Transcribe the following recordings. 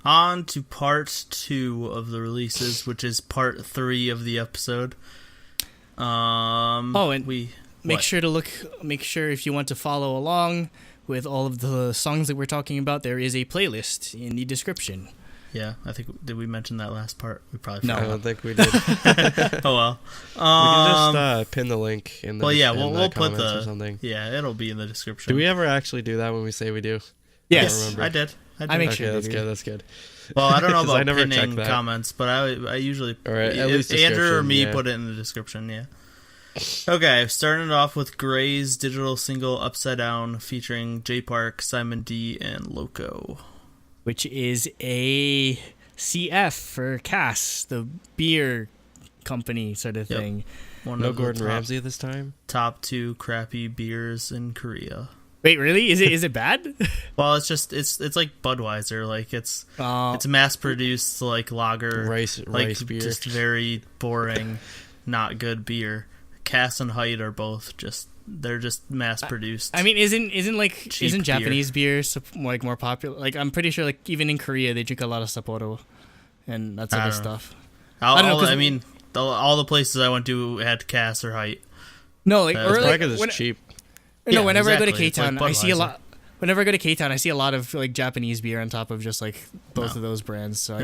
On to part 2 of the releases, which is part 3 of the episode. Make sure if you want to follow along with all of the songs that we're talking about, there is a playlist in the description. Yeah, I think, did we mention that last part? We probably No, forgot. I don't think we did. Oh well. We can just pin the link in the we'll put comments the or something. Yeah, it'll be in the description. Do we ever actually do that when we say we do? Yes, I did. I make sure. Okay, that's good. Well, I don't know 'Cause I about never pinning check that. comments, but I usually, All right, at least Andrew or description, me yeah. put it in the description. Yeah. Okay, starting it off with Gray's digital single "Upside Down" featuring J Park, Simon D, and Loco, which is a CF for Cass, the beer company sort of thing. No Gordon Ramsay this time. Top 2 crappy beers in Korea. Wait, really? Is it bad? Well, it's just it's like Budweiser, like it's mass produced like lager, rice beer, just very boring, not good beer. Cass and Height are both they're just mass produced. I mean, isn't Japanese beer like more popular? Like I'm pretty sure like even in Korea they drink a lot of Sapporo and that sort of stuff. All the places I went to had Cass or Height. No, like probably because it's cheap. No, whenever exactly. I go to K-Town, like I see a lot. Whenever I go to K-Town, I see a lot of like Japanese beer on top of just like both of those brands. So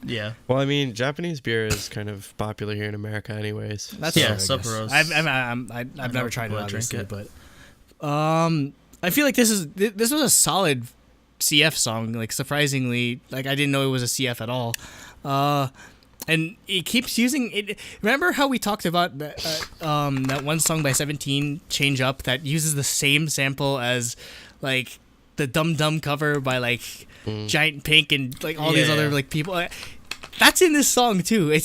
yeah. Well, I mean, Japanese beer is kind of popular here in America, anyways. That's Sapporos. I've never tried it, obviously, but I feel like this was a solid CF song. Like surprisingly, like I didn't know it was a CF at all. And it keeps using it. Remember how we talked about that one song by 17, Change Up, that uses the same sample as like the Dum Dum cover by like Giant Pink and like all these other like people. That's in this song too. Am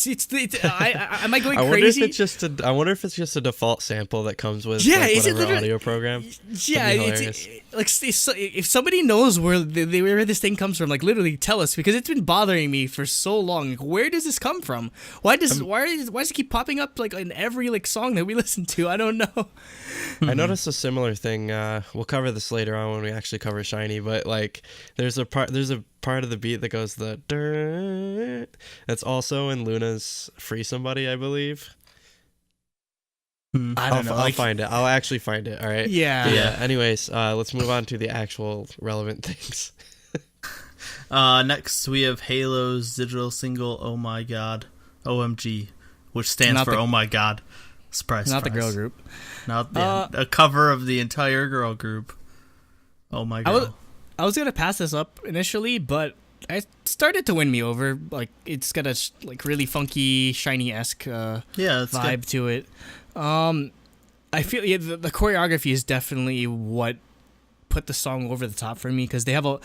I going crazy? I wonder if it's just a default sample that comes with whatever audio program. Yeah, it's like if somebody knows where this thing comes from, like literally tell us, because it's been bothering me for so long. Like, where does this come from? Why does it keep popping up like in every like song that we listen to? I don't know. I noticed a similar thing. We'll cover this later on when we actually cover Shiny, but like there's a part of the beat that goes the dirt. That's also in Luna's Free Somebody, I believe. I don't know. I'll find it. I'll actually find it. All right. Yeah. Anyways, let's move on to the actual relevant things. Next we have Halo's digital single "Oh My God," OMG, which stands for "Oh My God." Surprise! Not the girl group. Not a cover of the entire girl group. Oh my God. I was gonna pass this up initially, but it started to win me over. Like it's got a like really funky, Shiny-esque vibe to it. I feel the choreography is definitely what put the song over the top for me, because they have a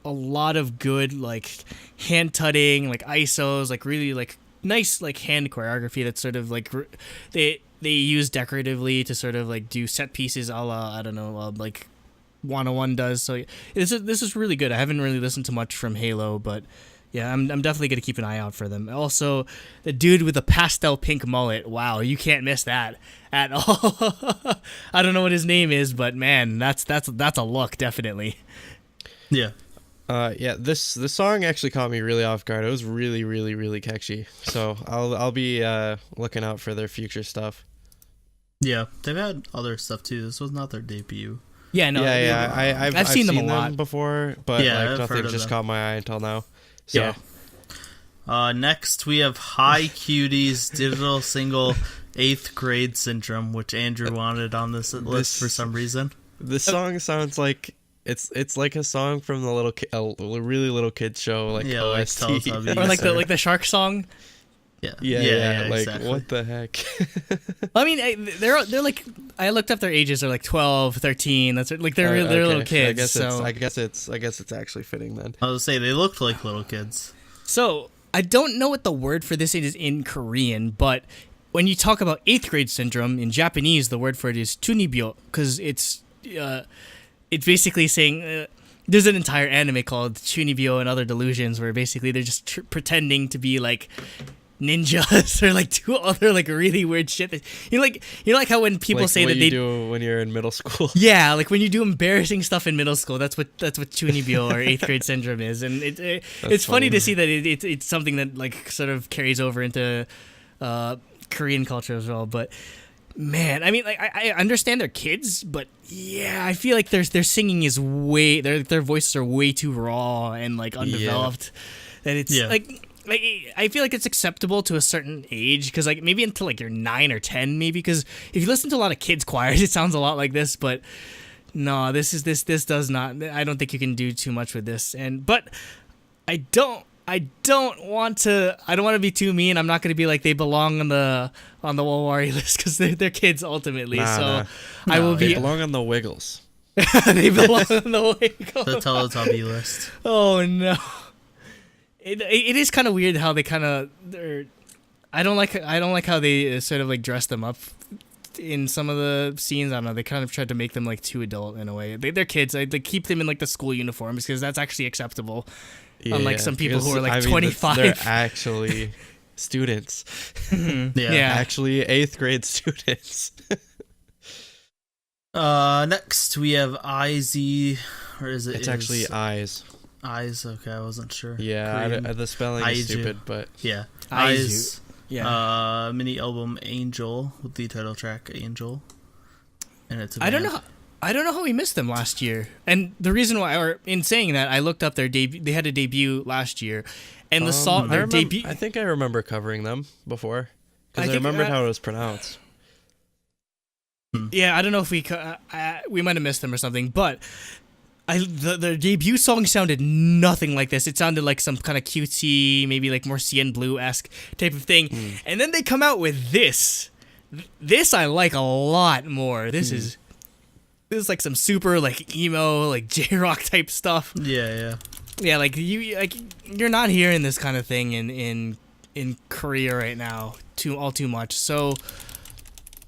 lot of good like hand tutting, like ISOs, like really like nice like hand choreography that's sort of like they use decoratively to sort of like do set pieces a la, I don't know, like 101 does. So this is really good. I haven't really listened to much from Halo, but yeah, I'm definitely gonna keep an eye out for them. Also, the dude with the pastel pink mullet, wow, you can't miss that at all. I don't know what his name is, but man, that's a look, definitely. Yeah. This song actually caught me really off guard. It was really, really, really catchy. So I'll be looking out for their future stuff. Yeah, they've had other stuff too. This was not their debut. Yeah, no. Yeah. I've seen them a lot before, but like nothing just caught my eye until now. So. Yeah. Next we have High Cutie's digital single "8th Grade Syndrome," which Andrew wanted on this list for some reason. This song sounds like it's like a song from a really little kids show, like OST. Like or the shark song. Yeah, like exactly. What the heck? I mean, they're like, I looked up their ages. They're like 12, 13. That's like they're little kids. I guess it's actually fitting then. I was say they looked like little kids. So I don't know what the word for this is in Korean, but when you talk about 8th grade syndrome in Japanese, the word for it is chunibyo, because it's basically saying. There's an entire anime called Chunibyo and Other Delusions, where basically they're just pretending to be like ninjas or like do other like really weird shit. That, like how when people like say what that you they do when you're in middle school. Yeah, like when you do embarrassing stuff in middle school. That's what Moonbyul or 8th grade syndrome is, and it's funny to see that it's something that like sort of carries over into Korean culture as well. But man, I mean, like I understand they're kids, but yeah, I feel like their singing is their voices are way too raw and like undeveloped. That it's like I feel like it's acceptable to a certain age, because like maybe until like you're 9 or 10, maybe, because if you listen to a lot of kids choirs, it sounds a lot like this. But no, this does not. I don't think you can do too much with this. But I don't want to be too mean. I'm not going to be like they belong on the Wolwari list, because they're kids ultimately. I will be. They belong on the Wiggles. They belong on the Wiggles. The Teletubby list. Oh no. It is kind of weird how they kind of I don't like how they sort of like dress them up in some of the scenes. I don't know. They kind of tried to make them like too adult in a way. They're kids. They keep them in like the school uniforms because that's actually acceptable. Unlike some people who are like 25. They're actually students. Yeah. Actually 8th grade students. Next we have IZ, or is it? It's actually Eyes. Eyes, okay, I wasn't sure. Yeah, the spelling is stupid, but yeah, Eyes. Yeah. Mini album Angel with the title track Angel, and it's. I don't know how we missed them last year, and the reason why, or in saying that, I looked up their debut. They had a debut last year, and the song their debut. I think I remember covering them before because I remembered how it was pronounced. Yeah, I don't know if we might have missed them or something, but. Their debut song sounded nothing like this. It sounded like some kind of cutesy, maybe like more CN Blue-esque type of thing. And then they come out with this. This I like a lot more. This is like some super like emo, like J-rock type stuff. Yeah. Yeah, like you're not hearing this kind of thing in Korea right now too much. So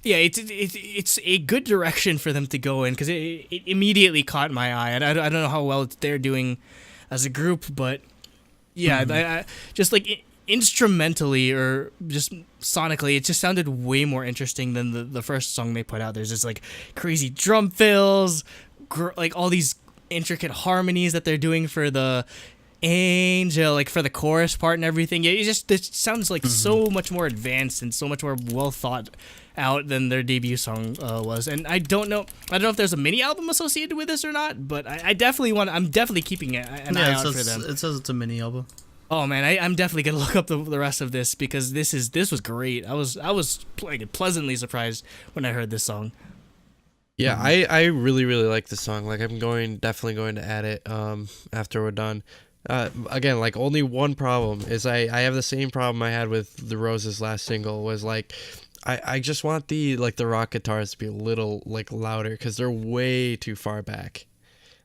yeah, it's a good direction for them to go in, because it immediately caught my eye. And I don't know how well they're doing as a group, but yeah, I just like instrumentally or just sonically, it just sounded way more interesting than the first song they put out. There's this like crazy drum fills, like all these intricate harmonies that they're doing for the Angel, like for the chorus part and everything. Yeah, it sounds like so much more advanced and so much more well thought out than their debut song was. And I don't know if there's a mini album associated with this or not, but I'm definitely keeping an eye out for them. It says it's a mini album. Oh man, I'm definitely gonna look up the rest of this, because this was great. I was pleasantly surprised when I heard this song. Yeah, I really really like this song. Like I'm definitely going to add it after we're done. Again, like only one problem is I have the same problem I had with the Roses' last single, was like I just want the rock guitars to be a little like louder, because they're way too far back.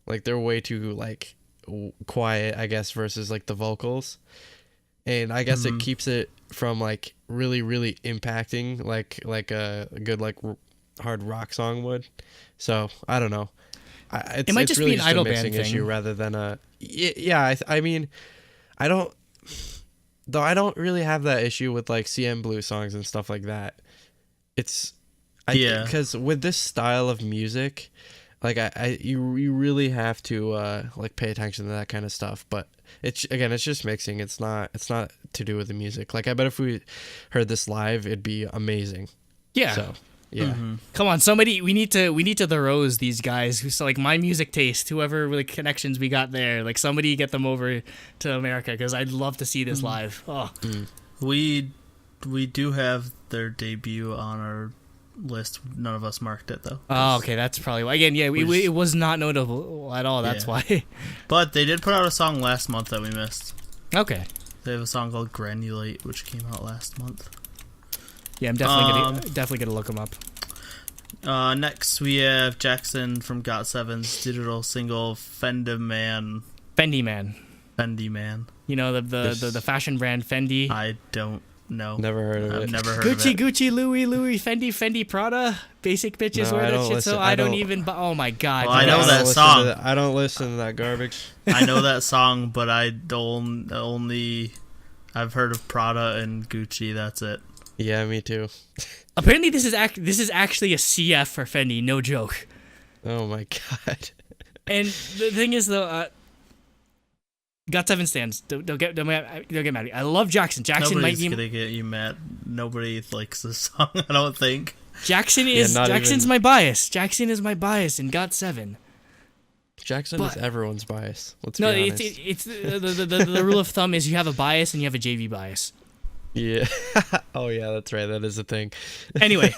Like they're way too like quiet, I guess, versus like the vocals. And I guess it keeps it from like really really impacting like a good like hard rock song would. So I don't know. It might just be an idol band thing issue rather than a I mean I don't really have that issue with like CM Blue songs and stuff like that. It's because with this style of music, like you really have to like pay attention to that kind of stuff. But it's just mixing. It's not to do with the music. Like I bet if we heard this live, it'd be amazing. Yeah. So yeah. Come on, somebody. We need to the Rose these guys who's like my music taste. Whoever like connections we got there, like somebody get them over to America, because I'd love to see this live. Oh. We do have their debut on our list. None of us marked it though. Oh, okay, that's probably why. Again, yeah, it was not notable at all. That's why. But they did put out a song last month that we missed. Okay. They have a song called Granulate, which came out last month. Yeah, I'm definitely gonna look them up. Next we have Jackson from GOT7's digital single Fendi Man. You know the fashion brand Fendi. I don't know. Never heard of it. I've never heard of it. Gucci, Louis, Fendi, Prada. Basic bitches wear that shit. So I don't even. Oh my god. Well, I know that song. I don't listen to that garbage. I know that song, but I only I've heard of Prada and Gucci. That's it. Yeah, me too. Apparently, this is actually a CF for Fendi. No joke. Oh my god. And the thing is, though, Got 7 stands. Don't get mad at me. I love Jackson. Nobody's gonna get you mad. Nobody likes this song. I don't think. Jackson's my bias. Jackson is my bias in Got 7. Jackson is everyone's bias. Let's be honest. It's The rule of thumb is you have a bias and you have a JV bias. Yeah. Oh yeah, that's right. That is a thing. Anyway,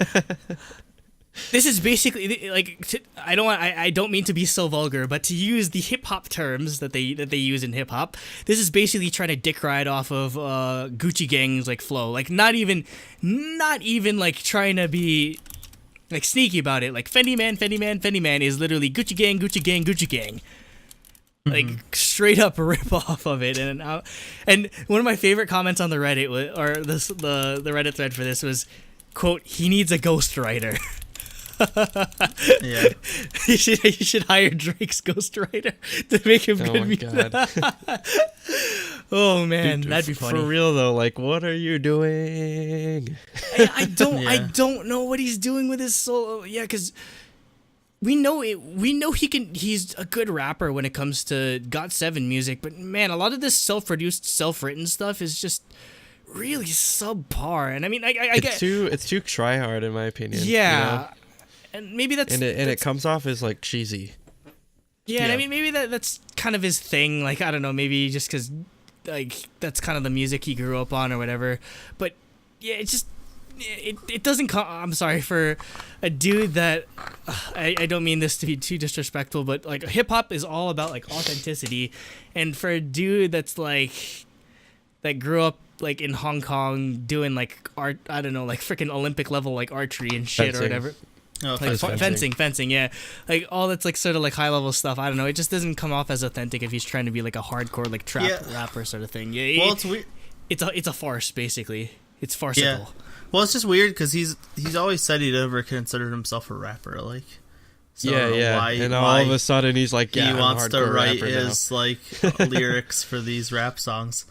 this is basically like I don't mean to be so vulgar, but to use the hip hop terms that they use in hip hop, this is basically trying to dick ride off of Gucci Gang's like flow. Like not even like trying to be like sneaky about it. Like Fendi Man is literally Gucci Gang, Gucci Gang, Gucci Gang. Like straight up rip off of it, and one of my favorite comments on the Reddit the Reddit thread for this was, quote, "He needs a ghostwriter." Yeah, you should hire Drake's ghostwriter to make him good music. Oh man, dude, that'd be funny. For real though, like, what are you doing? I don't know what he's doing with his solo. Yeah, because we know he's a good rapper when it comes to Got 7 music, but man, a lot of this self-produced, self-written stuff is just really subpar. And I mean, it's too try hard in my opinion. Yeah, you know? And maybe that's it comes off as like cheesy. Yeah, and I mean maybe that's kind of his thing. Like I don't know, maybe just because like that's kind of the music he grew up on or whatever. But yeah, it doesn't come. I'm sorry for a dude that I don't mean this to be too disrespectful, but like hip hop is all about like authenticity, and for a dude that's like that grew up like in Hong Kong doing like art, I don't know, like freaking Olympic level like archery and shit or whatever. Oh, like fencing, yeah. Like all that's like sort of like high level stuff. I don't know. It just doesn't come off as authentic if he's trying to be like a hardcore like trap rapper sort of thing. Yeah. Well, it's weird. It's a farce basically. It's farcical. Yeah. Well, it's just weird because he's always said he never considered himself a rapper. Like. So and all of a sudden he's like, he wants to write his like lyrics for these rap songs.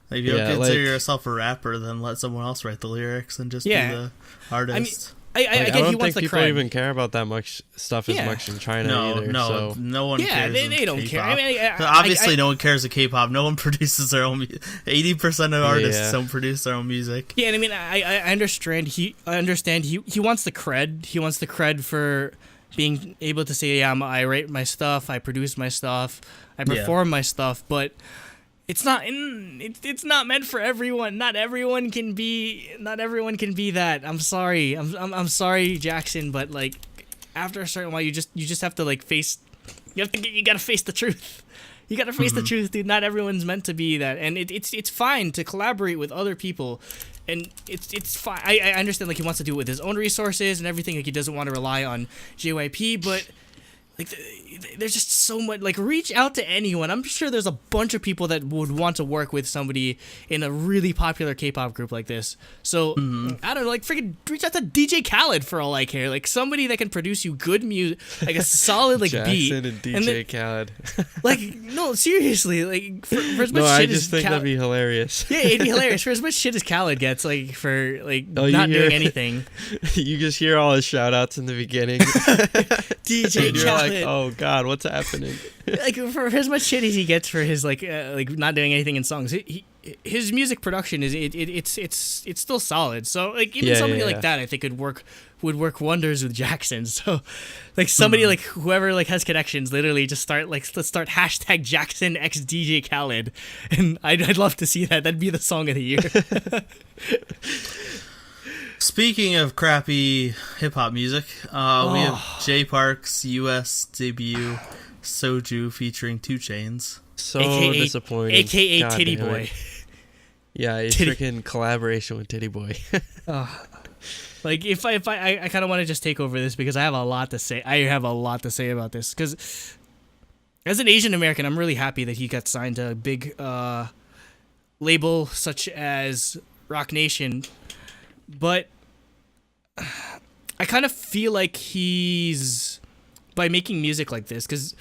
Like, if you don't consider yourself a rapper, then let someone else write the lyrics and just be the artist. I mean, I don't he wants think people cred. Even care about that much stuff as much in China either. No one cares. Yeah, they don't care. I mean, obviously, no one cares of K-pop. No one produces their own. 80% of artists don't produce their own music. Yeah, and I mean, I understand. He wants the cred. He wants the cred for being able to say, I write my stuff, I produce my stuff, I perform my stuff, but. It's not meant for everyone. Not everyone can be that. I'm sorry. I'm sorry, Jackson, but like after a certain while you just have to like face you gotta face the truth. You gotta face the truth, dude. Not everyone's meant to be that. And it's fine to collaborate with other people. And it's fine. I understand like he wants to do it with his own resources and everything, like he doesn't want to rely on JYP, but like, there's just so much. Like, reach out to anyone. I'm sure there's a bunch of people that would want to work with somebody in a really popular K-pop group like this. So I don't know. Like, freaking reach out to DJ Khaled for all I care. Like, somebody that can produce you good music, like a solid like beat. Jackson and DJ Khaled. Like, no, seriously. Like, for as much shit I just think that'd be hilarious. Yeah, it'd be hilarious for as much shit as Khaled gets. Like, for like not doing anything. You just hear all his shout outs in the beginning. DJ Khaled. Like, oh god, what's happening? Like for as much shit as he gets for his like not doing anything in songs, his music production is it's still solid. So like even somebody like that, I think would work wonders with Jackson. So like somebody like whoever like has connections, literally just let's start hashtag Jackson x DJ Khaled, and I'd love to see that. That'd be the song of the year. Speaking of crappy hip-hop music, we have Jay Park's U.S. debut, Soju, featuring 2 Chainz. So AKA, disappointing. AKA God Titty Boy. Yeah, a freaking collaboration with Titty Boy. Like, if I kind of want to just take over this because I have a lot to say. I have a lot to say about this because as an Asian American, I'm really happy that he got signed to a big label such as Rock Nation. But I kind of feel like he's, by making music like this, because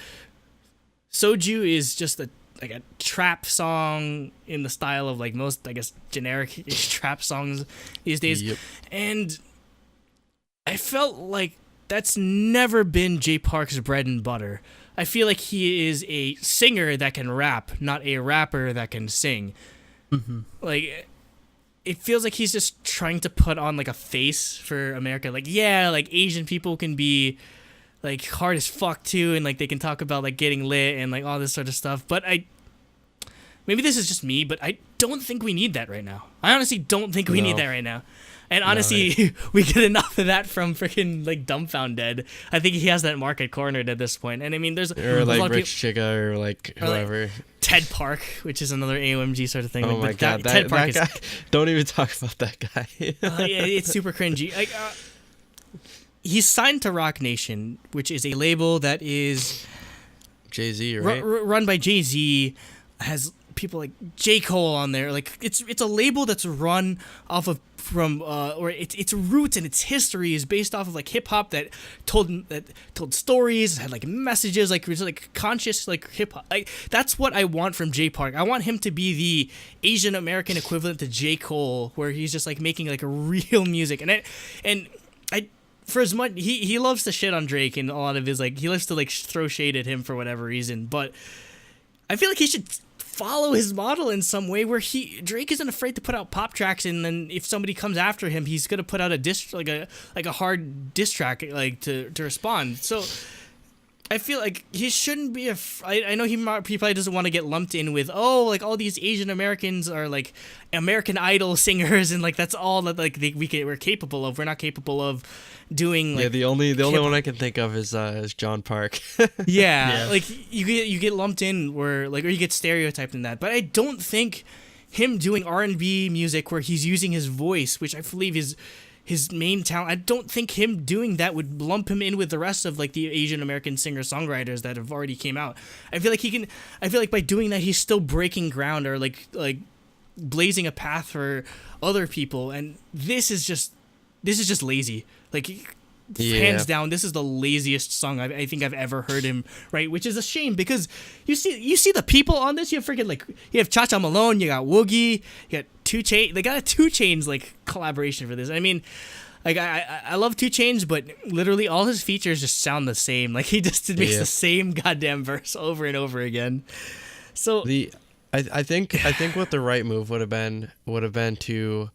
Soju is just a like a trap song in the style of like most, I guess, generic trap songs these days. Yep. And I felt like that's never been Jay Park's bread and butter. I feel like he is a singer that can rap, not a rapper that can sing. Mm-hmm. Like, it feels like he's just trying to put on like a face for America. Like, yeah, like Asian people can be like hard as fuck too, and like they can talk about like getting lit and like all this sort of stuff. But maybe this is just me, but I don't think we need that right now. I honestly don't think we need that right now. And honestly, we get enough of that from freaking like Dumbfounded. I think he has that market cornered at this point. And I mean, there's or like Rich Chiga or like whoever. Like Ted Park, which is another AOMG sort of thing. Oh my god, Ted Park guy! Don't even talk about that guy. Yeah, it's super cringy. Like, he's signed to Rock Nation, which is a label that is Jay-Z, right? Run by Jay-Z, has people like J. Cole on there. Like, it's a label that's run off of or its roots and its history is based off of like hip hop that told stories, had like messages, like was like conscious like hip hop. Like, that's what I want from Jay Park. I want him to be the Asian American equivalent to J. Cole, where he's just like making like a real music. And I for as much he loves to shit on Drake and a lot of his like he loves to like throw shade at him for whatever reason, but I feel like he should follow his model in some way where Drake isn't afraid to put out pop tracks, and then if somebody comes after him, he's gonna put out a hard diss track like to respond. So I feel like he shouldn't be I know he probably doesn't want to get lumped in with like all these Asian Americans are like American Idol singers and like that's all that like we're capable of. We're not capable of doing like the only one I can think of is John Park. yeah, like you get lumped in or you get stereotyped in that. But I don't think him doing R&B music where he's using his voice, which I believe is his main talent, I don't think him doing that would lump him in with the rest of like the Asian American singer-songwriters that have already came out. I feel like by doing that he's still breaking ground or like blazing a path for other people, and this is just lazy. Like, hands down, this is the laziest song I think I've ever heard him write, which is a shame because you see the people on this. You have freaking you have Cha Cha Malone, you got Woogie, you got 2 Chainz. They got a 2 Chainz like collaboration for this. I mean, like I love 2 Chainz, but literally all his features just sound the same. Like he just makes the same goddamn verse over and over again. So I think what the right move would have been to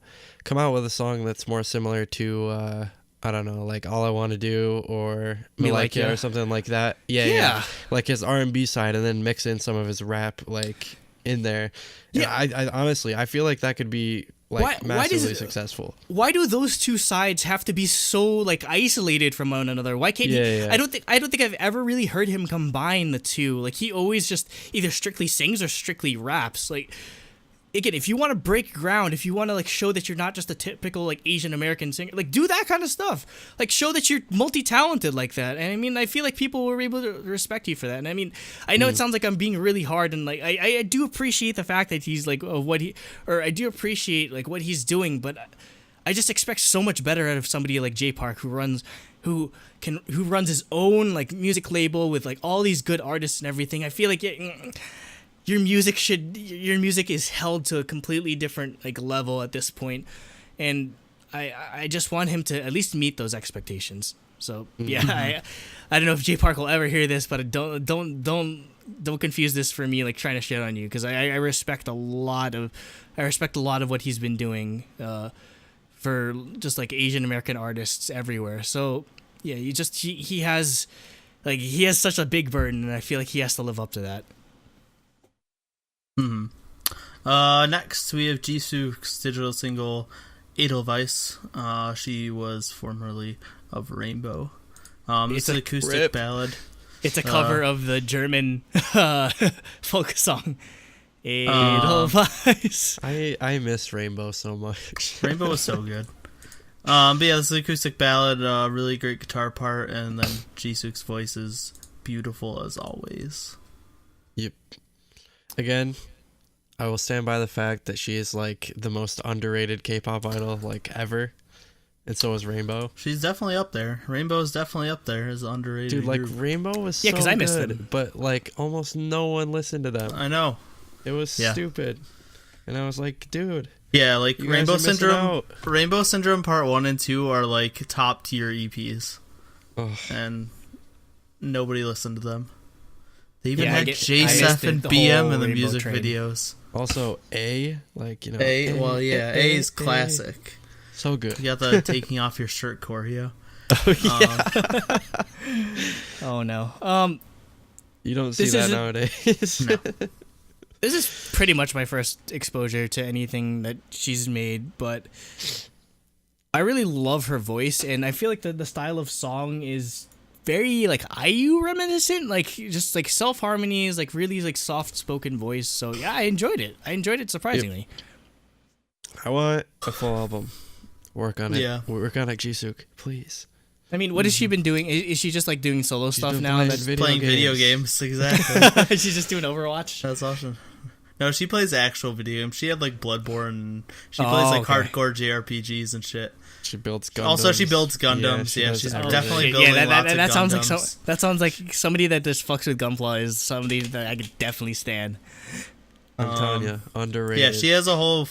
come out with a song that's more similar to I don't know, like All I Want to Do or Me Like Ya or something like that. Yeah. Like his R&B side, and then mix in some of his rap like in there. Yeah, I honestly I feel like that could be like massively successful. Why do those two sides have to be so like isolated from one another? Why can't he? I don't think I've ever really heard him combine the two. Like he always just either strictly sings or strictly raps. Like, again, if you want to break ground, if you want to like show that you're not just a typical like Asian American singer, like do that kind of stuff. Like show that you're multi-talented like that. And I mean, I feel like people were able to respect you for that. And I mean, I know it sounds like I'm being really hard, and like I do appreciate the fact that he's like I do appreciate like what he's doing, but I just expect so much better out of somebody like Jay Park who runs his own like music label with like all these good artists and everything. I feel like your music is held to a completely different like level at this point, and I just want him to at least meet those expectations. So I don't know if Jay Park will ever hear this, but don't confuse this for me like trying to shit on you, because I respect a lot of what he's been doing for just like Asian American artists everywhere. So yeah, he has such a big burden, and I feel like he has to live up to that. Next we have Jisook's digital single Edelweiss. She was formerly of Rainbow. It's an acoustic ballad. It's a cover of the German folk song Edelweiss. I miss Rainbow so much. Rainbow was so good. But yeah, this is an acoustic ballad, really great guitar part, and then Jisook's voice is beautiful as always. Yep. Again, I will stand by the fact that she is like the most underrated K-pop idol like ever, And so is Rainbow. She's definitely up there. Rainbow is definitely up there as underrated. Dude, like, group. Rainbow was so good. I missed them. But, like, almost no one listened to them. I know. It was stupid. And I was like, dude. Yeah, like, Rainbow Syndrome Part 1 and 2 are, like, top-tier EPs. Ugh. And nobody listened to them. They even had J-Seth and BM in the music videos. Also, A, like, you know. A is classic. So good. You got the taking off your shirt choreo. Oh, yeah. Oh, no. You don't see that nowadays. No. This is pretty much my first exposure to anything that she's made, but I really love her voice, and I feel like the style of song is very, like, IU reminiscent, like, just, like, self-harmonies, like, really, like, soft-spoken voice, so, yeah, I enjoyed it surprisingly. Yep. I want a full album. Work on it. Yeah. Work on it, Jisook, please. I mean, what has she been doing? Is she just, like, doing solo stuff now? Playing video games, exactly. She's just doing Overwatch? That's awesome. No, she plays actual video games. She had, like, Bloodborne. She plays, like, hardcore JRPGs and shit. She builds Gundams. Also, she builds Gundams. Yeah, she's definitely building lots of Gundams. That sounds like somebody that just fucks with Gunpla is somebody that I could definitely stand. I'm telling you, underrated. Yeah, she has a whole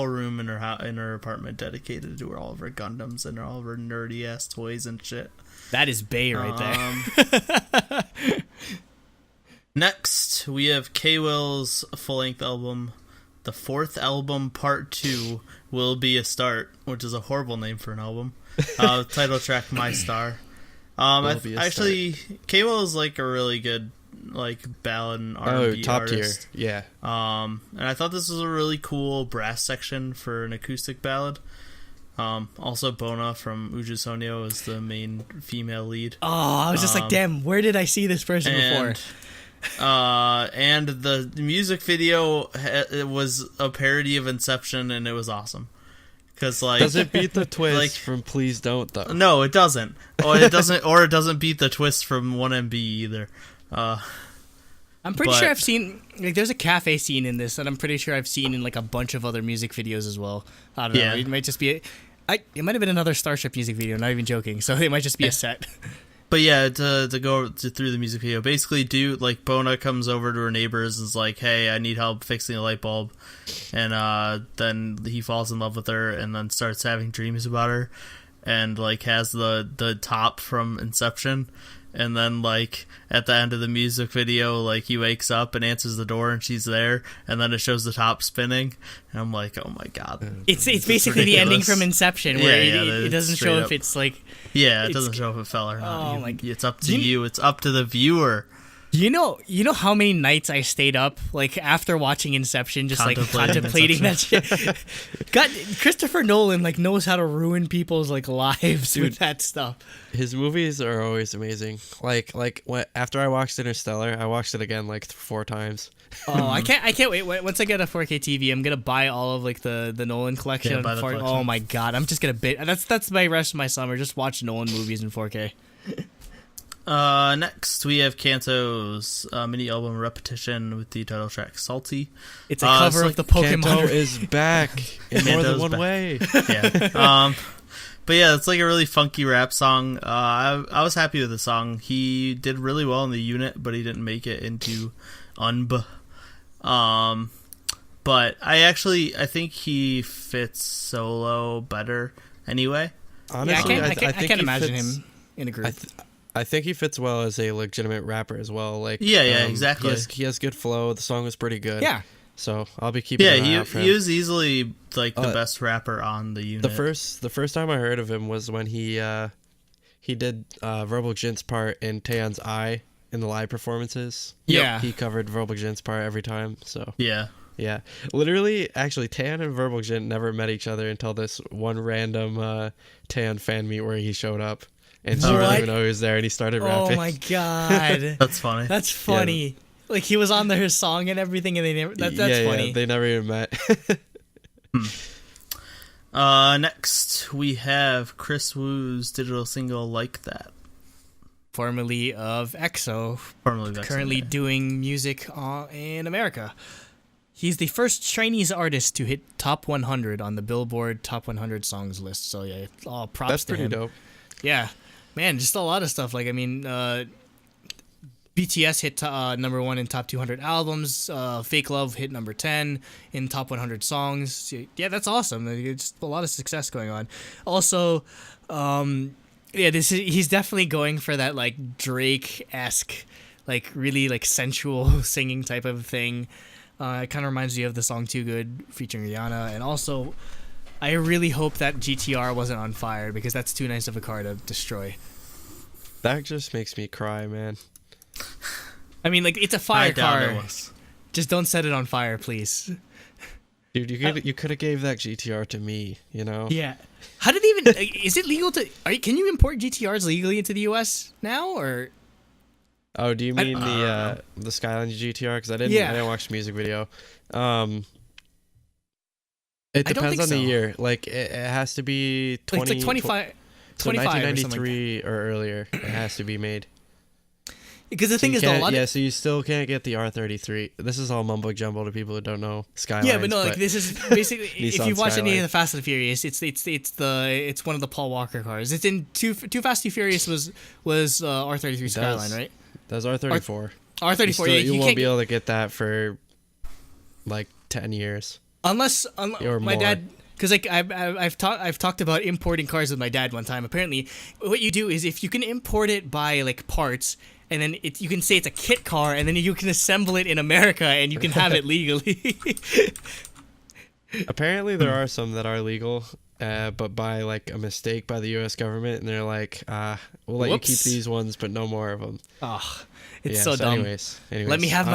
room in her apartment dedicated to all of her Gundams and all of her nerdy ass toys and shit. That is Bae right there. Next, we have K.Will's full-length album. The fourth album, Part 2, will be a start, which is a horrible name for an album. Title track, My Star. Actually, K.Will is like a really good, like, ballad and R&B top artist. tier, yeah. And I thought this was a really cool brass section for an acoustic ballad. Also, Bona from Uju Sonyo is the main female lead. Oh, I was just like, damn, where did I see this person before? And the music video, it was a parody of Inception, and it was awesome. Cause, like, does it beat the twist from Please Don't, though? No, it doesn't. Or it doesn't beat the twist from 1MB either. I'm pretty sure I've seen, like, there's a cafe scene in this, and I'm pretty sure I've seen in, like, a bunch of other music videos as well. I don't know. It might just be it might have been another Starship music video. Not even joking. So it might just be a set. But yeah, to go through the music video, basically, Bona comes over to her neighbors and is like, "Hey, I need help fixing a light bulb," and then he falls in love with her and then starts having dreams about her, and, like, has the top from Inception, and then, like, at the end of the music video, like, he wakes up and answers the door and she's there, and then it shows the top spinning, and I'm like, oh my god, it's basically the ending from Inception where it doesn't show if it's like. Yeah, it doesn't show if it fell or not. Oh my! It's up to you. It's up to the viewer. You know how many nights I stayed up, like, after watching Inception, just contemplating that shit. God, Christopher Nolan, like, knows how to ruin people's, like, lives with that stuff. His movies are always amazing. After I watched Interstellar, I watched it again like 4 times. Oh, I can't wait. Once I get a 4K TV, I'm gonna buy all of, like, the Nolan collection. Oh my god, I'm just gonna that's my rest of my summer. Just watch Nolan movies in 4K. Next we have Kanto's mini album Repetition with the title track Salty. It's a cover of the Pokemon. Kanto is back in more than one way. Yeah. But yeah, it's like a really funky rap song. I was happy with the song. He did really well in the unit, but he didn't make it into UNB. But I think he fits solo better anyway. Honestly, I can't imagine him in a group. I think he fits well as a legitimate rapper as well. Like, exactly. He has good flow. The song was pretty good. Yeah. So I'll be keeping an eye out for him. He was easily, like, the best rapper on the unit. The first time I heard of him was when he did Verbal Jin's part in Taeyeon's Eye in the live performances. Yeah. He covered Verbal Jin's part every time. So yeah. Yeah. Literally, actually, Taeyeon and Verbal Jin never met each other until this one random Taeyeon fan meet where he showed up. And she didn't even know he was there, and he started rapping. Oh my god. That's funny. That's funny. Yeah. Like, he was on his song and everything, and they never. That's funny. Yeah, they never even met. Next, we have Chris Wu's digital single Like That. Formerly of EXO. Currently doing music in America. He's the first Chinese artist to hit top 100 on the Billboard Top 100 Songs list. So yeah, all props That's to him. pretty dope. Yeah, man, just a lot of stuff. Like, I mean, BTS hit number 1 in top 200 albums. Fake Love hit number 10 in top 100 songs. Yeah, that's awesome. It's a lot of success going on. Also, he's definitely going for that like Drake-esque, like really like sensual singing type of thing. It kind of reminds me of the song "Too Good" featuring Rihanna, and also, I really hope that GTR wasn't on fire because that's too nice of a car to destroy. That just makes me cry, man. I mean, like, it's a fire car. Just don't set it on fire, please. Dude, you could have gave that GTR to me, you know? Yeah. How did they even? Is it legal to? Can you import GTRs legally into the U.S. now, or? Oh, do you mean the Skyline GTR? Because I didn't watch the music video. It depends on the year. Like it has to be 20, like 25. So 1993 or earlier, it has to be made. Because the thing is, a lot of... so you still can't get the R33. This is all mumbo jumbo to people who don't know Skylines. Yeah, but no, like this is basically if you watch any of the Fast and Furious, it's one of the Paul Walker cars. It's in Too Fast Too Furious was R33 Skyline, right? That's R34. R34. You won't be able to get that for like 10 years. Unless my dad. Because like I've talked about importing cars with my dad one time. Apparently, what you do is if you can import it by like parts, and then you can say it's a kit car, and then you can assemble it in America, and you can have it legally. Apparently, there are some that are legal, but by like a mistake by the U.S. government, and they're like, "We'll let you keep these ones, but no more of them." Oh, it's so dumb. Anyways, let me have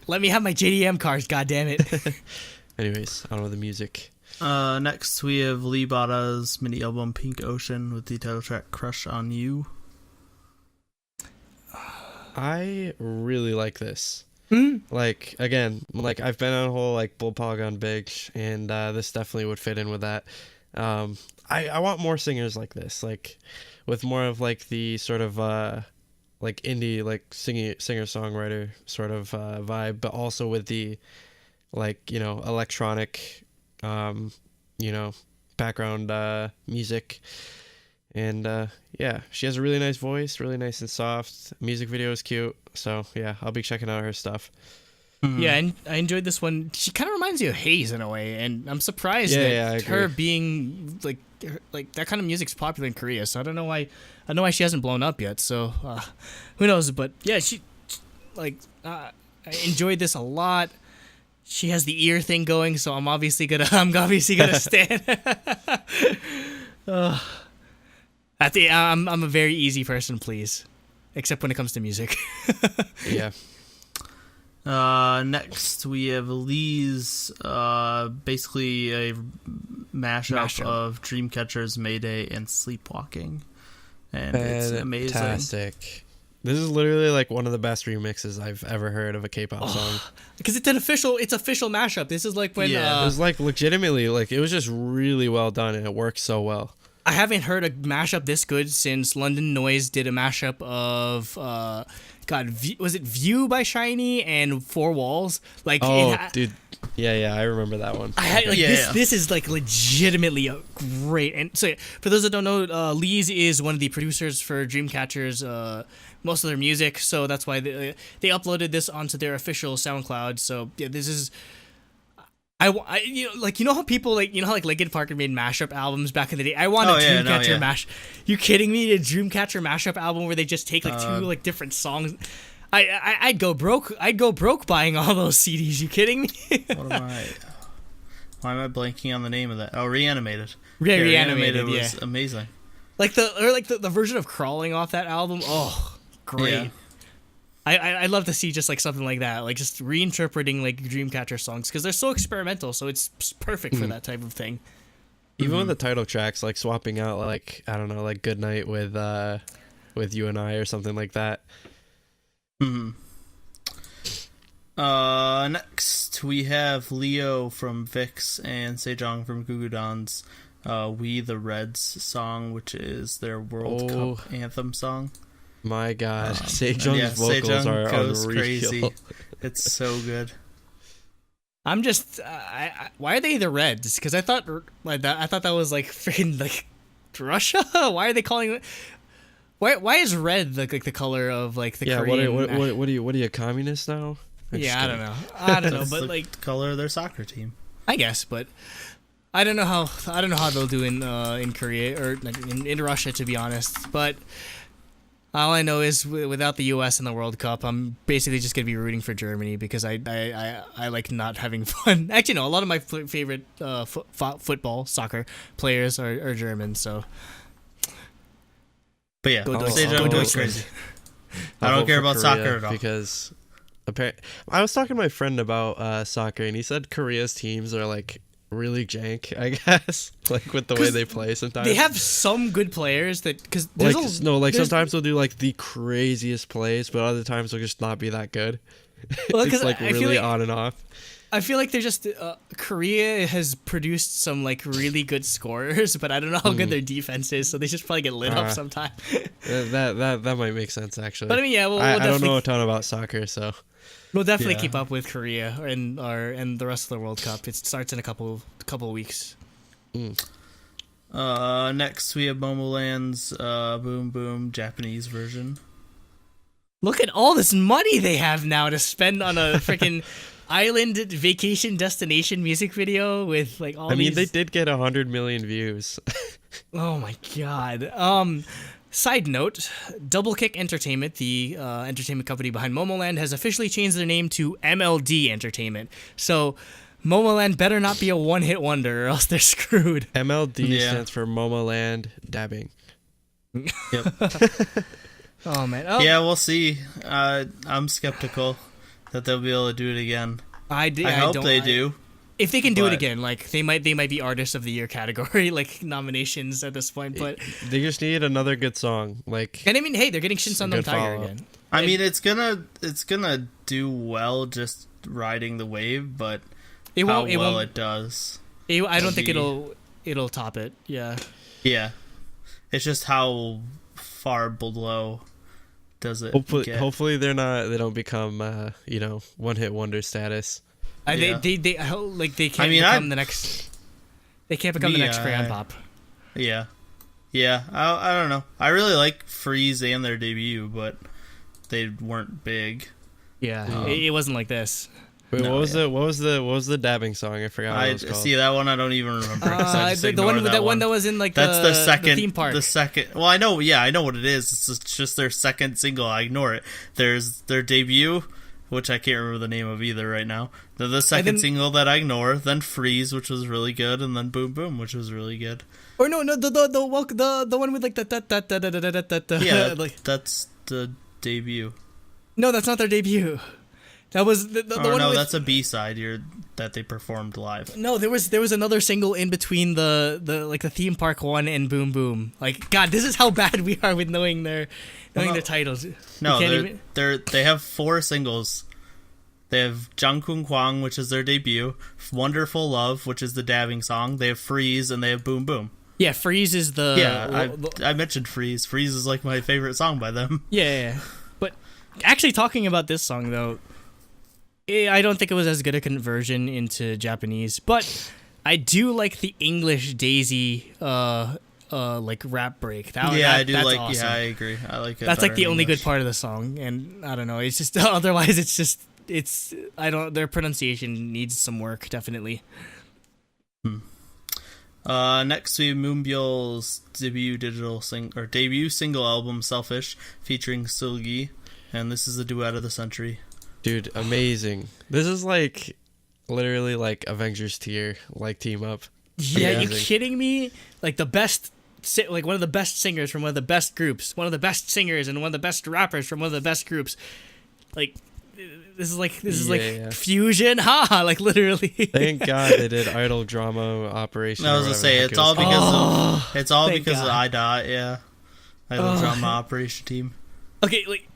let me have my JDM cars. God damn it. Anyways, on with the music. Next we have Lee Bada's mini album Pink Ocean with the title track Crush on You. I really like this. Mm-hmm. Like, again, like I've been on a whole like Bull Polygon Big, and this definitely would fit in with that. I want more singers like this, like with more of like the sort of like indie like singer-songwriter sort of vibe, but also with the like, you know, electronic you know, background music. And yeah, she has a really nice voice, really nice and soft. Music video is cute. So yeah, I'll be checking out her stuff. Yeah, and I enjoyed this one. She kind of reminds me of Haze in a way, and I'm surprised that her being like that kind of music's popular in Korea. So I don't know why she hasn't blown up yet. So who knows? But yeah, I enjoyed this a lot. She has the ear thing going, so I'm obviously gonna stand. I'm a very easy person, please, except when it comes to music. Yeah. Next we have Lee's basically a mashup of Dreamcatcher's Mayday and Sleepwalking, and it's amazing. Fantastic. This is literally like one of the best remixes I've ever heard of a K-pop song. Because it's official mashup. This is like when it was like legitimately like it was just really well done, and it worked so well. I haven't heard a mashup this good since London Noise did a mashup of was it View by Shiny and Four Walls? Like, dude, yeah, I remember that one. This is like legitimately great. And so for those that don't know, Lee's is one of the producers for Dreamcatcher's most of their music, so that's why they uploaded this onto their official SoundCloud. So yeah, this is. You know how people how Linkin Park made mashup albums back in the day. I want a Dreamcatcher mash. You kidding me? A Dreamcatcher mashup album where they just take like two like different songs. I'd go broke. I'd go broke buying all those CDs. You kidding me? Why am I blanking on the name of that? Oh, Reanimated. Reanimated was amazing. Like the version of Crawling off that album. Oh, great. Yeah. I'd love to see just like something like that, like just reinterpreting like Dreamcatcher songs because they're so experimental, so it's perfect for that type of thing. Even with the title tracks, like swapping out like I don't know, like Good Night with You and I or something like that. Next we have Leo from VIX and Sejong from Gugudon's We the Reds song, which is their World Cup anthem song. My God, Sejong's vocals are goes unreal. Crazy. It's so good. I'm just why are they the Reds? Because I thought that was like freaking like Russia. Why are they calling it? Why is red like the color of like the Korean? What are you a communist now? I don't know. I don't know, but like the color of their soccer team. I guess, but I don't know how they'll do in Korea or like, in Russia, to be honest. But all I know is without the U.S. in the World Cup, I'm basically just gonna be rooting for Germany because I like not having fun. Actually, no, a lot of my favorite football, soccer players are German. So, but yeah, go crazy. I don't care about soccer at all because I was talking to my friend about soccer, and he said Korea's teams are like really jank, I guess, like with the way they play sometimes. They have some good players that because sometimes they'll do like the craziest plays, but other times they'll just not be that good. Well, it's like really on and off. I feel like they're just Korea has produced some like really good scorers, but I don't know how good their defense is, so they just probably get lit up sometime. that might make sense actually. But I mean, yeah, I don't know a ton about soccer, so we'll definitely keep up with Korea and the rest of the World Cup. It starts in a couple weeks. Next we have Momoland's Boom Boom Japanese version. Look at all this money they have now to spend on a freaking island vacation destination music video with like all. I mean, they did get 100 million views. Oh my god. Side note, Double Kick Entertainment, the entertainment company behind Momoland, has officially changed their name to MLD Entertainment. So, Momoland better not be a one-hit wonder or else they're screwed. MLD stands for Momoland Dabbing. Yep. Oh, man. Oh. Yeah, we'll see. I'm skeptical that they'll be able to do it again. I hope they do. If they can do it again, like they might be Artist of the Year category like nominations at this point. But they just need another good song, like. And I mean, hey, they're getting Shinsan Tiger again. I mean, it's gonna do well just riding the wave, but it does. I don't think it'll top it. Yeah. Yeah, it's just how far below does it. Hopefully they don't become one-hit wonder status. They can't become the next. They can't become the next Crayon Pop. Yeah. I don't know. I really like Freeze and their debut, but they weren't big. Yeah, it wasn't like this. Wait, what was the dabbing song? I forgot what it was called. See, that one I don't even remember. The one that was in like that's the second theme park. The second. Well, I know what it is. It's just their second single. I ignore it. There's their debut, which I can't remember the name of either right now. The second single that I ignore, then Freeze, which was really good, and then Boom Boom, which was really good. Or no, the one with like the yeah, like that's the debut. No, that's not their debut. That was the one. No, that's a B-side that they performed live. No, there was another single in between the like the theme park one and Boom Boom. Like, God, this is how bad we are with knowing their titles. No, they have 4 singles. They have Jangkung Kwang, which is their debut, Wonderful Love, which is the dabbing song. They have Freeze, and they have Boom Boom. Yeah, Freeze is the... Yeah, I mentioned Freeze. Freeze is like my favorite song by them. Yeah. But actually talking about this song, though, I don't think it was as good a conversion into Japanese, but I do like the English Daisy like rap break. I do that's like. Awesome. Yeah, I agree. I like it. That's like the only good part of the song, and I don't know. It's just otherwise, their pronunciation needs some work, definitely. Next we have Moonbyul's debut single album Selfish, featuring Seulgi, and this is the duet of the century. Dude, amazing. This is like literally like Avengers tier, like team up. Yeah, you kidding me? Like the best, like one of the best singers from one of the best groups, one of the best singers and one of the best rappers from one of the best groups. Like this is like fusion, like literally. Thank God they did Idol Drama Operation. I was gonna say it's all because of IDOT, yeah. Idol Drama Operation team. Okay, like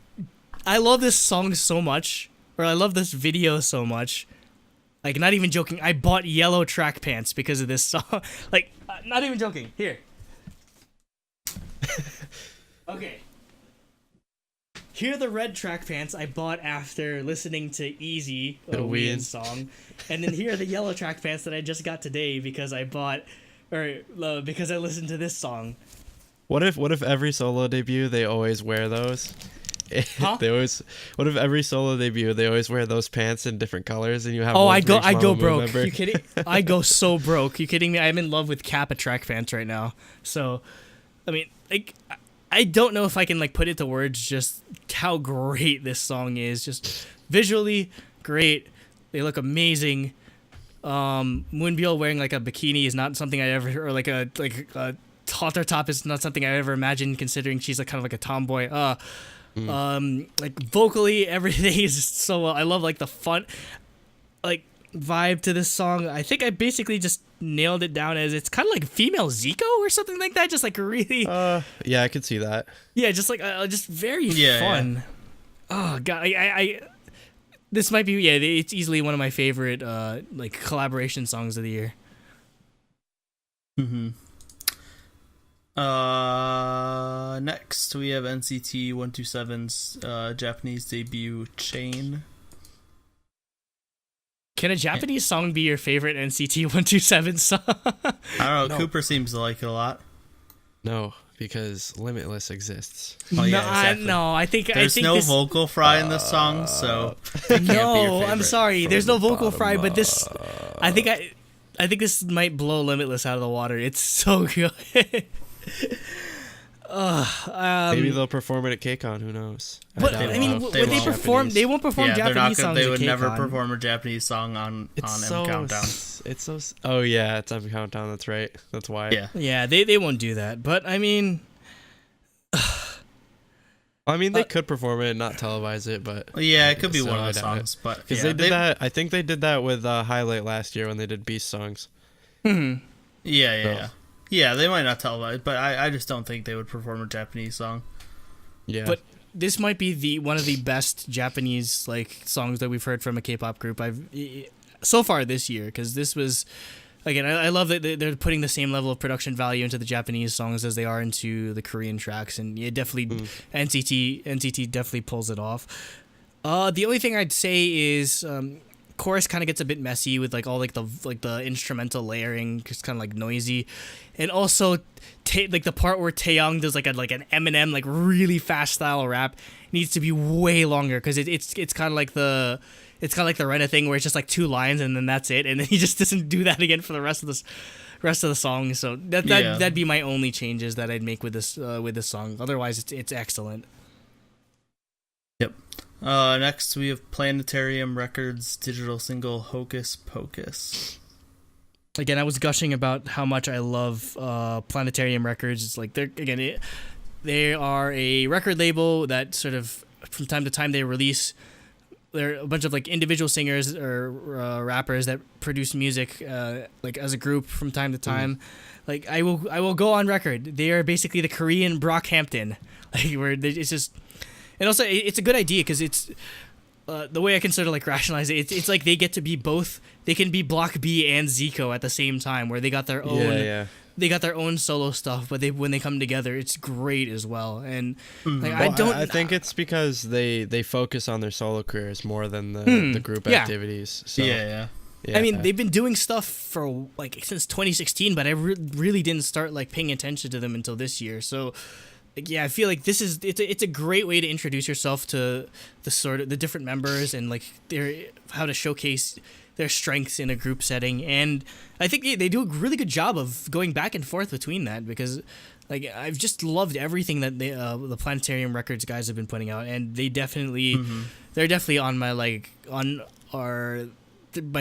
I love this song so much, or I love this video so much. Like, not even joking, I bought yellow track pants because of this song. Like, not even joking. Here. Okay. here are the red track pants I bought after listening to Easy, a Ween's song, and then here are the yellow track pants that I just got today because I listened to this song. What if every solo debut they always wear those? Huh? What if every solo debut they always wear those pants in different colors and you have? I go broke. You kidding? I go so broke. You kidding me? I'm in love with Kappa track pants right now. So, I mean, like, I don't know if I can like put it to words just how great this song is. Just visually great. They look amazing. Moonbyul wearing like a bikini is not something I ever, or like a halter top is not something I ever imagined, considering she's like kind of like a tomboy. Like vocally, everything is so well. I love like the fun, like vibe to this song. I think I basically just nailed it down as it's kind of like female Zico or something like that. Just like really. Yeah, I could see that. Yeah, just like just very fun. Yeah. Oh god, I this might be it's easily one of my favorite like collaboration songs of the year. Mm-hmm. Next we have NCT 127's Japanese debut Chain. Can a Japanese song be your favorite NCT 127 song? I don't know. No. Cooper seems to like it a lot. No, because Limitless exists. Oh yeah, exactly. I think there's no vocal fry in this song, so no. I'm sorry. There's no vocal fry, but this, I think this might blow Limitless out of the water. It's so good. Maybe they'll perform it at KCON. Who knows? But I mean, would they perform? They won't perform Japanese songs. They would at never KCON. Perform a Japanese song on M Countdown. It's so. Oh yeah, it's M Countdown. That's right. That's why. Yeah. They won't do that. But I mean, they could perform it and not televise it, but yeah, it could be one of the songs. But because they did that, I think they did that with Highlight last year when they did Beast songs. Mm-hmm. Yeah, they might not televise, but I just don't think they would perform a Japanese song. Yeah, but this might be one of the best Japanese like songs that we've heard from a K-pop group so far this year, because this was. Again, I love that they're putting the same level of production value into the Japanese songs as they are into the Korean tracks, and it definitely NCT definitely pulls it off. The only thing I'd say is chorus kind of gets a bit messy with like all like the instrumental layering, just kind of like noisy, and also like the part where Taeyong does like an Eminem like really fast style rap needs to be way longer, because it's kind of like the. It's kind of like the Rena thing where it's just like 2 lines and then that's it, and then he just doesn't do that again for the rest of the song. So that'd be my only changes that I'd make with this song. Otherwise, it's excellent. Yep. Next we have Planetarium Records digital single Hocus Pocus. Again, I was gushing about how much I love Planetarium Records. It's like they are a record label that sort of from time to time they release. They're a bunch of like individual singers or rappers that produce music like as a group from time to time. Like I will go on record. They are basically the Korean Brockhampton. Like it's just, and also it's a good idea because it's the way I can sort of like rationalize it. It's like they get to be both. They can be Block B and Zico at the same time, where they got their own. Yeah. They got their own solo stuff, but when they come together, it's great as well. And like I think it's because they focus on their solo careers more than the group activities. So, yeah. I mean, they've been doing stuff for like since 2016, but I really didn't start like paying attention to them until this year. So, like, I feel like it's a great way to introduce yourself to the different members and like how to showcase their strengths in a group setting. And I think they do a really good job of going back and forth between that, because like I've just loved everything that the Planetarium Records guys have been putting out, and they're definitely on my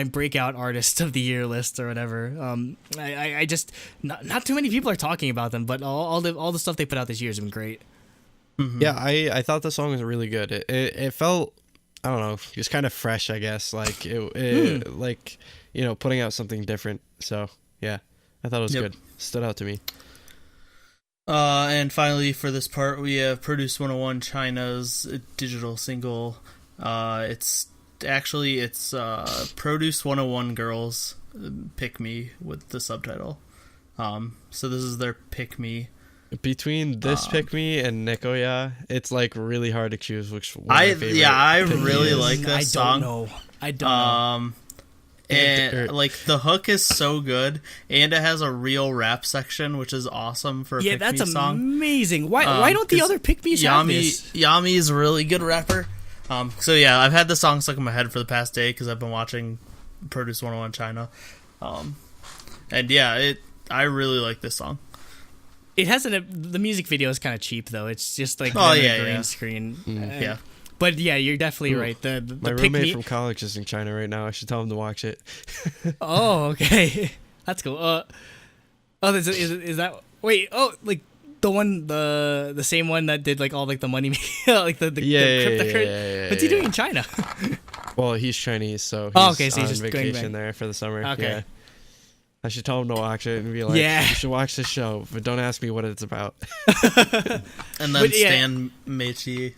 breakout artist of the year list or whatever. I just not too many people are talking about them, but all the stuff they put out this year has been great. Yeah, I thought the song was really good. It felt, I don't know, just kind of fresh, I guess. Like it like, you know, putting out something different. So yeah, I thought it was good. Stood out to me. And finally, for this part, we have Produce 101 China's digital single. It's Produce 101 Girls Pick Me with the subtitle. So this is their Pick Me. Between this Pick Me and Nikoya, it's like really hard to choose which one my favorite. I really like this song. I don't know. And like the hook is so good, and it has a real rap section, which is awesome for a Pick Me song. That's amazing. Why don't the other Pick Me's have this? Yami is a really good rapper. So yeah, I've had the song stuck in my head for the past day because I've been watching Produce 101 China. And yeah, I really like this song. It has the music video is kind of cheap though. It's just like green screen. Yeah. But yeah, you're definitely right. My roommate from college is in China right now. I should tell him to watch it. Oh, okay. That's cool. Is that wait, like the same one that did like all like the money like the cryptocurrency. What's he doing in China? Well, he's Chinese, so he's just vacation there for the summer. Okay. Yeah. I should tell him to watch it and be like, you should watch this show, but don't ask me what it's about. And then stan Meichi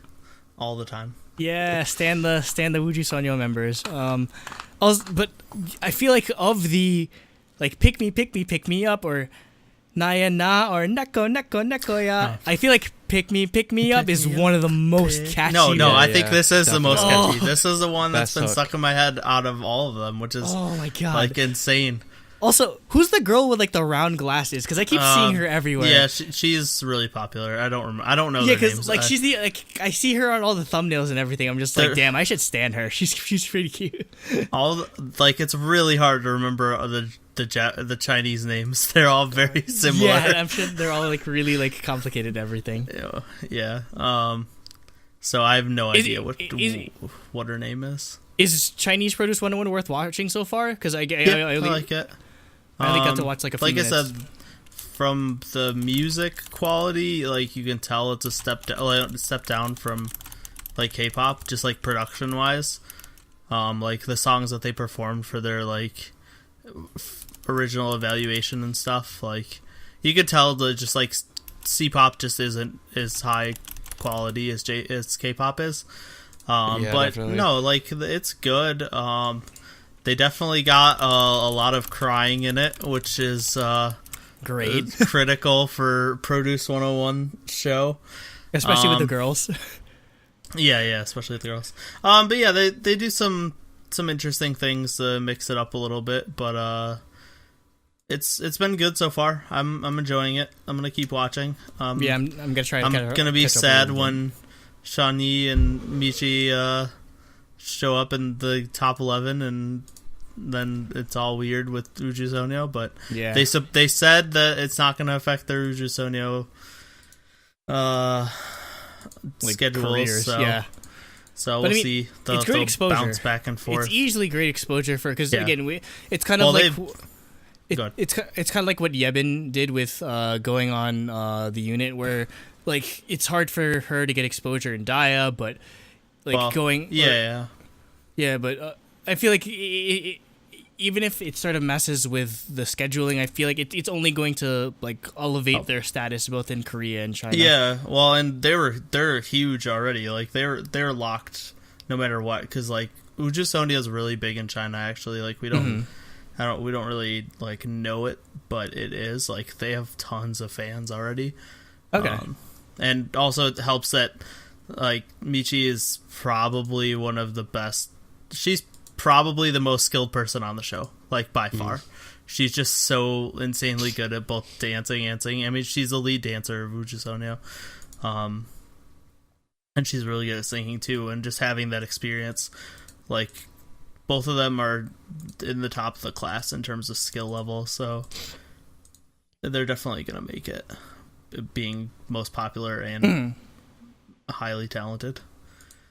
all the time. Yeah, stan the Wuju Sonyo members. But I feel like of the like pick me up or Naya Na or Neko ya. I feel like pick me up is one of the most catchy. No, I think this is the most catchy. This is the one that's been stuck in my head out of all of them, which is oh my god, like insane. Also, who's the girl with like the round glasses? Because I keep seeing her everywhere. Yeah, she's really popular. I don't know. Yeah, because like she's the I see her on all the thumbnails and everything. I'm just like, damn, I should stand her. She's pretty cute. It's really hard to remember the Chinese names. They're all very similar. Yeah, I'm sure they're all like really like complicated. Everything. Yeah. So I have no idea what her name is. Is Chinese Produce 101 worth watching so far? Because I like it. I only got to watch like a few minutes. I said, from the music quality, like you can tell it's a step down from like K-pop, just like production wise. Like the songs that they performed for their like original evaluation and stuff, like you could tell the just like C-pop just isn't as high quality as K-pop is. But definitely. No, like it's good. They definitely got a lot of crying in it, which is great, critical for Produce 101 show, especially with the girls. Yeah, especially with the girls. But yeah, they do some interesting things to mix it up a little bit, but it's been good so far. I'm enjoying it. I'm gonna keep watching. I'm gonna try. I'm gonna be sad when Shani and Michi show up in the top 11, and then it's all weird with Uju Sonyo. But they said that it's not going to affect their Uju Sonyo schedules. Careers, so we'll see. It's great exposure. Bounce back and forth. It's easily great exposure for because again, it's kind of like. It's kind of like what Yebin did with going on the unit, where like it's hard for her to get exposure in Daya, but like but I feel like even if it sort of messes with the scheduling, I feel like it's only going to like elevate their status both in Korea and China. Yeah, well, and they're huge already. Like they're locked no matter what, because like Uju Sonyo is really big in China. Actually, like we don't. We don't really like know it, but it is like they have tons of fans already. Okay, and also it helps that like Michi is probably one of the best. She's probably the most skilled person on the show, like by far. She's just so insanely good at both dancing. I mean, she's the lead dancer of Uju Sonyo, and she's really good at singing too. And just having that experience, like. Both of them are in the top of the class in terms of skill level, so they're definitely going to make it, being most popular and highly talented.